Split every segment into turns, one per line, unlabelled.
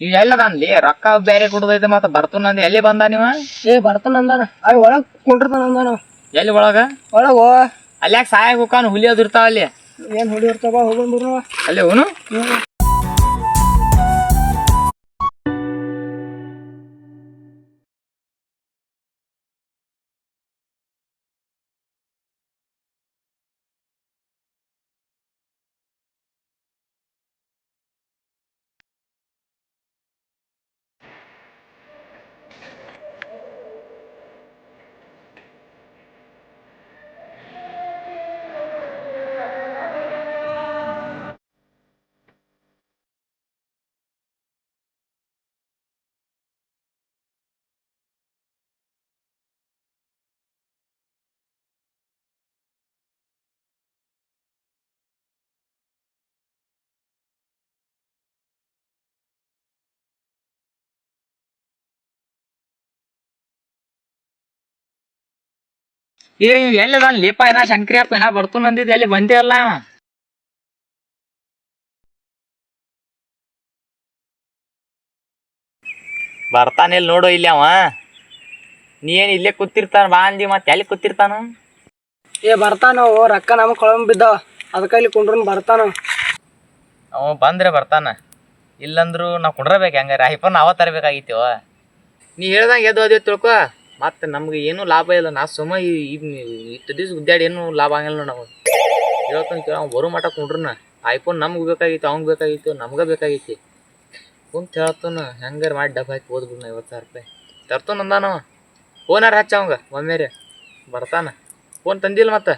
ನೀವ್ ಎಲ್ಲದಲ್ಲಿ ರೊಕ್ಕ ಬೇರೆ ಕೊಡದೈತೆ ಮತ್ತ ಬರ್ತನಂದ ಎಲ್ಲಿ ಬಂದ ನೀವ?
ಬರ್ತಾನ ಅಂದಾನ ಅವ್ ಒಳಗ್ ಕುಂಡಿರ್ತಾನ ಅಂದಾನ.
ಎಲ್ಲಿ ಒಳಗ?
ಒಳಗೋ
ಅಲ್ಯಾಕ ಸಾಯಾಗ ಹೋಗಾನ ಹುಲಿ ಅದು ಇರ್ತಾವ ಅಲ್ಲಿ.
ಏನ್ ಹುಡಿ ಇರ್ತಾವ ಹೋಗಂದ್ರು
ಅಲ್ಲಿ ಅವನು ಎಲ್ಲದಾನ ಲೇಪ ಏನ ಶಂಕರಿ ಅಪ್ಪ ಏನ ಬರ್ತನ ಅಂದಿದ್ ಎಲ್ಲಿ ಬಂದೇ ಅಲ್ಲ. ಬರ್ತಾನಿಲ್ ನೋಡು ಇಲ್ಲಿ ಅವ. ನೀ ಏನ್ ಇಲ್ಲೇ ಕೂತಿರ್ತಾನ ಬಾ ಅಂದಿ ಮತ್ತೆ ಎಲ್ಲಿ ಕೂತಿರ್ತಾನ?
ಬರ್ತಾನ ರೊಕ್ಕ ನಮಗ್ ಕೊಳಂಬ ಬಿದ್ದಾವ ಅದಕ್ಕ ಇಲ್ಲಿ ಕುಂಡ್ರನ್ ಬರ್ತಾನ.
ಅವ ಬಂದ್ರೆ ಬರ್ತಾನ, ಇಲ್ಲಂದ್ರು ನಾವು ಕುಡ್ರಬೇಕು. ಹೆಂಗಾರ ಐಫೋನ್ ನಾವ ತರಬೇಕಾಗಿತ್ತೀವ. ನೀ ಹೇಳ್ದಂಗೆ ಎದ್ದು ಅದೇ ತಿಳ್ಕೊ. ಮತ್ತೆ ನಮ್ಗೆ ಏನೂ ಲಾಭ ಇಲ್ಲ. ನಾ ಸುಮ್ಮ ಇಷ್ಟು ದಿವ್ಸ ಉದ್ದಾಡಿ ಏನೂ ಲಾಭ ಆಗಿಲ್ಲ ನಾವು. ಹೇಳ್ತಾನೆ ಕೇಳ ಅವ್ನು ಬರೋ ಮಟ್ಟ ಕುಂಡ್ರನ ಐಫೋನ್ ನಮ್ಗೆ ಬೇಕಾಗಿತ್ತು, ಅವ್ನಿಗೆ ಬೇಕಾಗಿತ್ತು, ನಮ್ಗೆ ಬೇಕಾಗಿತ್ತು. ಕುಂತ ಹೇಳ್ತಾನ ಹೆಂಗಾರ ಮಾಡಿ ಡಬ್ಬ ಹಾಕಿ ಓದ್ಬಿಡ್ನ 50,000 ರೂಪಾಯಿ ತರ್ತಾನ ಅಂದಾನ. ಫೋನಾರ ಹಚ್ಚ ಅವಂಗ ಒಮ್ಮೆರೆ ಬರ್ತಾನ. ಫೋನ್ ತಂದಿಲ್ಲ ಮತ್ತೆ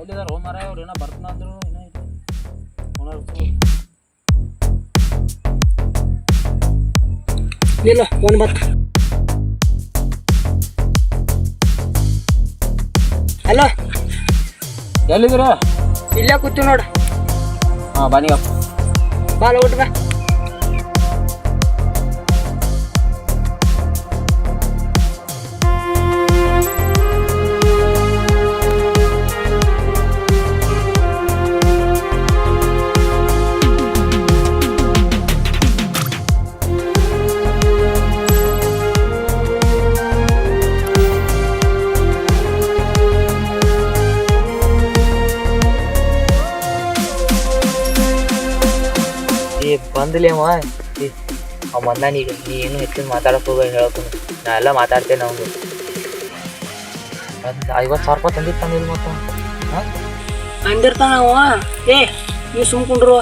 ಎಲ್ಲಿದಾರ ಹೋಮಾರ ಅವ್ರು ಏನೋ ಬರ್ತಾನ ಅಂದ್ರು.
ಇಲ್ಲ ಫೋನ್ ಬತ್. ಹಲೋ
ಎಲ್ಲಿದ್ದೀರ?
ಇಲ್ಲೇ ಕೂತೀವಿ ನೋಡು.
ಹಾಂ ಬನ್ನಿ
ಬಾ ಊಟ ಬಾ.
ಬಂದಿಲ್ಲ ಅವ ಅವ ಬಂದಾನೀಗ. ನೀ ಏನು ಹೆಚ್ಚಿನ ಮಾತಾಡಕ್ಕೆ ಹೋಗ ಹೇಳ್ತಾನೆ. ನಾ ಎಲ್ಲ ಮಾತಾಡ್ತೇನೆ ಅವ್ನು. ಒಂದು 50,000 ರೂಪಾಯಿ ತಂದಿರ್ತಾನೆ ಇಲ್ಲಿ ಮತ್ತ. ಹಾಂ
ಅಂದಿರ್ತಾನ ಅವ. ನೀ ಸುಮ್ಕೊಂಡ್ರು.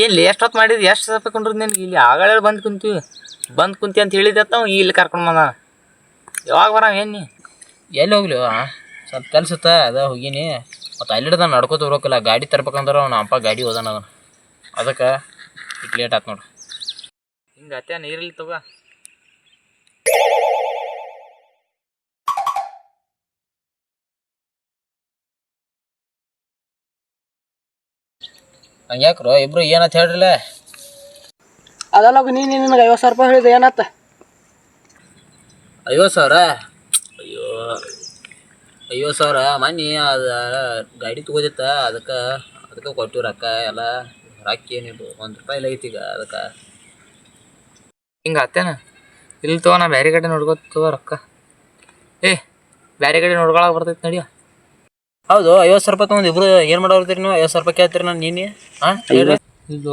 ಎಲ್ಲಿ ಎಷ್ಟು ಹೊತ್ತು ಮಾಡಿದ್ವಿ? ಎಷ್ಟು ರೂಪಾಯಿ ಕೊಂಡ್ರು ನಿನಗೆ? ಇಲ್ಲಿ ಆಗಳ ಬಂದು ಕುಂತಿ ಅಂತ ಹೇಳಿದ್ದೆ ನಾವು. ಇಲ್ಲಿ ಕರ್ಕೊಂಡು ಬಂದ. ಯಾವಾಗ ಬರಾವ ಏನು? ನೀ ಎಲ್ಲಿ ಹೋಗ್ಲಿ? ಸ್ವಲ್ಪ ಕೆಲ್ಸತ್ತ ಅದ ಹೋಗೀನಿ. ಮತ್ತು ಅಲ್ಲಿಡ್ದ ನಡ್ಕೋತ ಹೋಗ್ಬೇಕಲ್ಲ. ಗಾಡಿ ತರ್ಬೇಕಂದ್ರೆ ಅವ್ನು ಅಪ್ಪ ಗಾಡಿ ಹೋದಾನ ಅದನ್ನು. ಅದಕ್ಕೆ ಈಗ ಲೇಟ್ ಆಯ್ತು ನೋಡ್ರಿ. ಹಿಂಗೆ ಅತ್ಯ ನೀರಿಲ್ಲಿ ತಗೋ. ಹಂಗೆ ಯಾಕ್ರೋ ಇಬ್ರು ಏನಂತ ಹೇಳ್ರಲ್ಲ?
ಅದಲ್ಲ ನೀನು ನಿನಗೆ 50,000 ರೂಪಾಯಿ ಹೇಳಿದೆ ಏನತ್ತ?
50,000? ಅಯ್ಯೋ 50,000 ಮೊನ್ನೆ ಅದು ಗಾಡಿ ತಗೋದಿತ್ತ. ಅದಕ್ಕೆ ಕೊಟ್ಟಿವಿ ರೊಕ್ಕ ಎಲ್ಲ. ರೊಕ್ಕ ಏನಿಲ್ಲ, ₹1 ಇಲ್ಲ ಐತಿ ಈಗ. ಅದಕ್ಕೆ ಹಿಂಗೆ ಆತೇನ? ಇಲ್ಲಿ ತಗೋ, ನಾ ಬೇರೆ ಗಾಡಿ ನೋಡ್ಕೊತವ ರೊಕ್ಕ. ಬೇರೆ ಗಾಡಿ ನೋಡ್ಕೊಳಕ್ಕೆ ಬರ್ತೈತೆ ನಡಿಯ. ಹೌದು 50,000 ರೂಪಾಯಿ ತೊಗೊಂಡು ಇಬ್ರು ಏನು ಮಾಡೋರ್ತೀರಿ ನೀವು? 50,000 ರೂಪಾಯಿ ಕೇಳ್ತೀರಿ ನಾನು ನೀನು? ಹಾಂ ಹೇಳ್ರಿ. ಇದು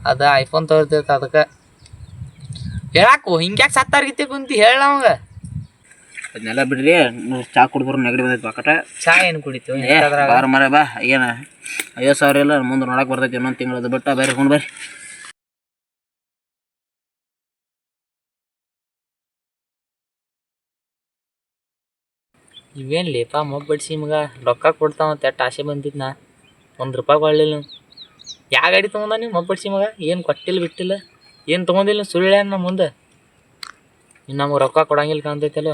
ಅದು ಐಫೋನ್ ತಗೋತೈತೆ ಅದಕ್ಕೆ. ಹೇಳಾಕು ಹಿಂಗ್ಯಾಕೆ ಸತ್ತಾರ್ಗಿತ್ತೆ ಕುಂತಿ ಹೇಳ ನಮಗೆ. ಅದನ್ನೆಲ್ಲ ಬಿಡ್ರಿ. ಚಾ ಕುಡ್ಬರು ನೆಗಡಿ ಬಂದೈತೆ ಪಾಕಟ. ಚಾ ಏನು ಕುಡಿತು? ಬಾರ ಮರ ಬಾ. ಏನು 50,000 ಇಲ್ಲ ಮುಂದೆ ನೋಡಕ್ಕೆ ಬರ್ತೈತಿ ಇನ್ನೊಂದು ತಿಂಗಳದು ಬಿಟ್ಟು ಬೇರೆ ಕೊಂಡು ಬರ್ರಿ.
ಇವೇನು ಲೇಪ ಬಡ್ಸಿ ಮಗ ರೊಕ್ಕ ಕೊಡ್ತಾವ ತೆಟ್ಟು ಆಸೆ ಬಂದಿದ್ದು ನಾ ₹1 ಕೊಡಲಿಲ್ಲ ನೀವು. ಯಾವ ಗಾಡಿ ತೊಗೊಂಡ ನೀವು ಬಡ್ಸಿ ಮಗ? ಏನು ಕೊಟ್ಟಿಲ್ಲ ಬಿಟ್ಟಿಲ್ಲ, ಏನು ತೊಗೊಂಡಿಲ್ಲ ಸುಳ್ಳು ನಮ್ಮ ಮುಂದೆ. ಇನ್ನು ನಮಗೆ ರೊಕ್ಕ ಕೊಡಂಗಿಲ್ಲ ಕಾಣ್ತೈತಲ್ಲ.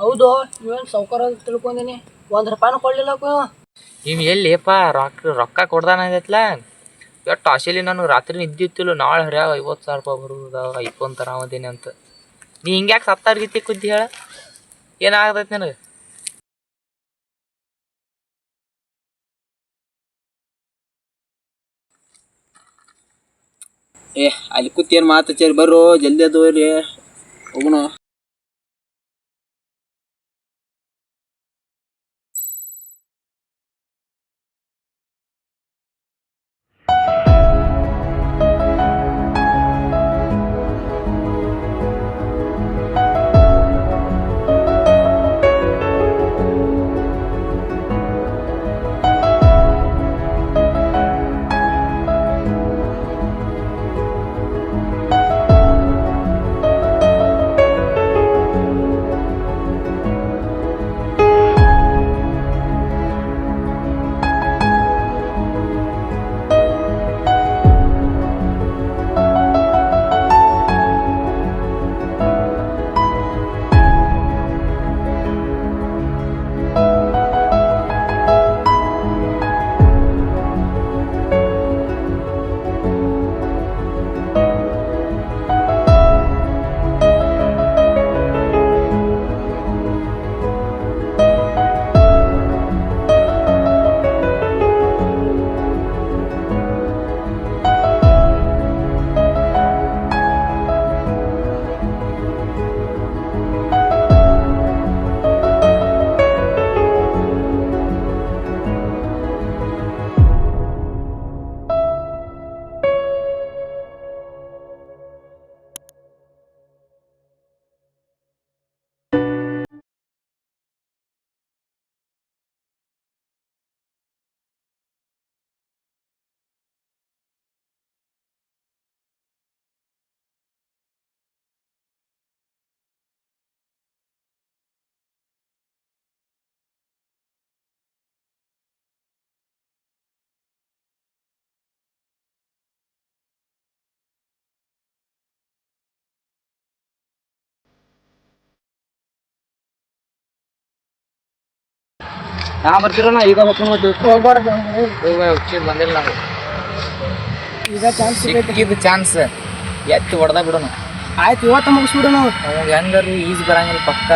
ಹೌದು, ನೀವೇನು ಸೌಕರ್ಯ ತಿಳ್ಕೊಂಡೀನಿ, ₹1 ಕೊಡಲಿಲ್ಲ.
ನೀವು ಎಲ್ಲಿಪ್ಪ ರೊಕ್ಕ ಕೊಡ್ದಾನೈತಲ್ಲ. ಎಷ್ಟು ಆಸೆಲಿ ನಾನು ರಾತ್ರಿ ನಿದ್ದಿತ್ತಿಲ್ಲ, ನಾಳೆ ಹರ್ಯಾಗ ₹50,000 ಬರುದ ಐಫೋನ್ ತರಾಮದೀನಿ ಅಂತ. ನೀ ಹಿಂಗ್ಯಾಕೆ ಸತ್ತಾರ್ಗೀತಿ ಕುದ್ದಿ ಹೇಳ? ಏನಾಗತೈತಿ ನನಗೆ?
ಅಲ್ಲಿ ಕೂತೇನು ಮಾತಾಚಾರಿ ಬರ್ರೋ, ಜಲ್ದಿ ಅದು ರೀ ಹೋಗೋಣ.
ಬರ್ತೀರಣ್ಣ ಈಗ
ಹೋಗ್ಬಾರ್ದು,
ಬಂದಿಲ್ಲ ನಾವು.
ಈಗ ಚಾನ್ಸ್ ಸಿಗೈತೆ.
ಇದು ಚಾನ್ಸ್ ಎತ್ತಿ ಹೊಡೆದ ಬಿಡೋಣ.
ಆಯ್ತು, ಇವತ್ತು ಮುಗಿಸ್ಬಿಡು. ನಾವು
ಅವಾಗ ಹೆಂಗಾರು ಈಜ್ ಬರಂಗಿಲ್ಲ ಪಕ್ಕ.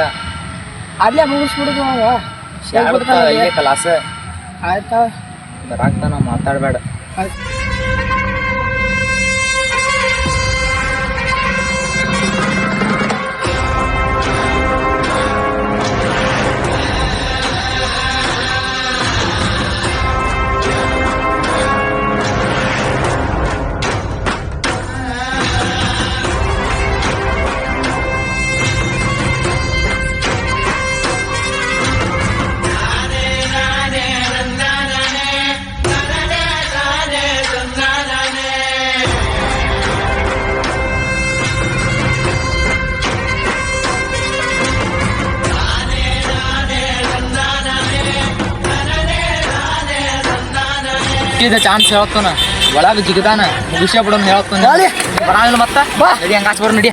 ಅಲ್ಲೇ ಮುಗಿಸ್ಬಿಡುದು ಅವ.
ಇಲ್ಲೇ ಕಲಾಸ
ಆಯ್ತಾ,
ಬರಾಕ್ತಾನ, ಮಾತಾಡಬೇಡ.
ಆಯ್ತು.
ಇದು ಚಾನ್ಸ್ ಹೇಳ್ತಾನ, ಒಳಗೆ ಜಿಗದಾನ, ಮುಗಿಸ್ಯ ಬಿಡೋನ್ ಹೇಳ್ತಾನ. ಬರಂಗಿಲ್ಲ ಮತ್ತ ನಡಿ, ಹಂಗಾಸ್ ಬರ್ ನಡಿ.